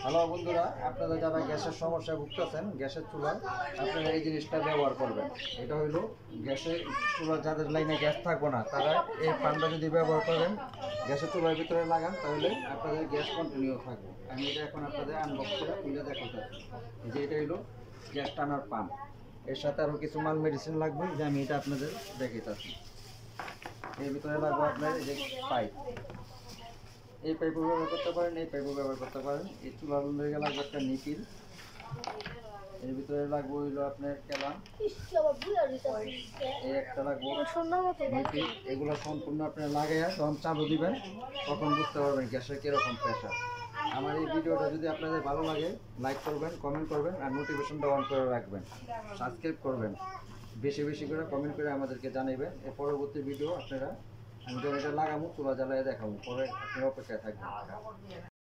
Hello বন্ধুরা, আপনারা যারা গ্যাসের সমস্যায় ভুগতেছেন, গ্যাসের চুলায় আপনারা এই জিনিসটা ব্যবহার করবেন। এটা হইলো গ্যাসের চুলা, যাদের লাইনে গ্যাস থাকবো না তারা এই পানটা যদি ব্যবহার করেন, গ্যাসের চুলার ভিতরে লাগান, তাহলে আপনাদের গ্যাস কন্টিনিউ থাকবে। আমি এটা এখন আপনাদের আনবক্স করে তুলে দেখাতে, যে এটা হইলো গ্যাস টানার পাম্প। এর সাথে আরও কিছু মাল মেডিসিন লাগবে, যে আমি এটা আপনাদের দেখাইতেছি। এর ভিতরে লাগবে আপনার এই যে পাইপ, এই পাইপও ব্যবহার করতে পারেন, এই পাইপও ব্যবহার করতে পারেন। এই চুলার লেগে লাগবে একটা নিপিল, এর ভিতরে লাগবে হইলো আপনার কেলাম, এই একটা লাগবে নিপিল। এগুলো সম্পূর্ণ আপনার লাগাইয়া যখন চালু দিবেন তখন বুঝতে পারবেন গ্যাসের কীরকম প্রেশার। আমার এই ভিডিওটা যদি আপনাদের ভালো লাগে, লাইক করবেন, কমেন্ট করবেন, আর নোটিফিকেশনটা অন করে রাখবেন, সাবস্ক্রাইব করবেন, বেশি বেশি করে কমেন্ট করে আমাদেরকে জানাবেন। এর পরবর্তী ভিডিও আপনারা আমি যখন এটা লাগাবো চুলা জ্বালায় দেখাবো, পরে আপনারা অপেক্ষায় থাকবেন।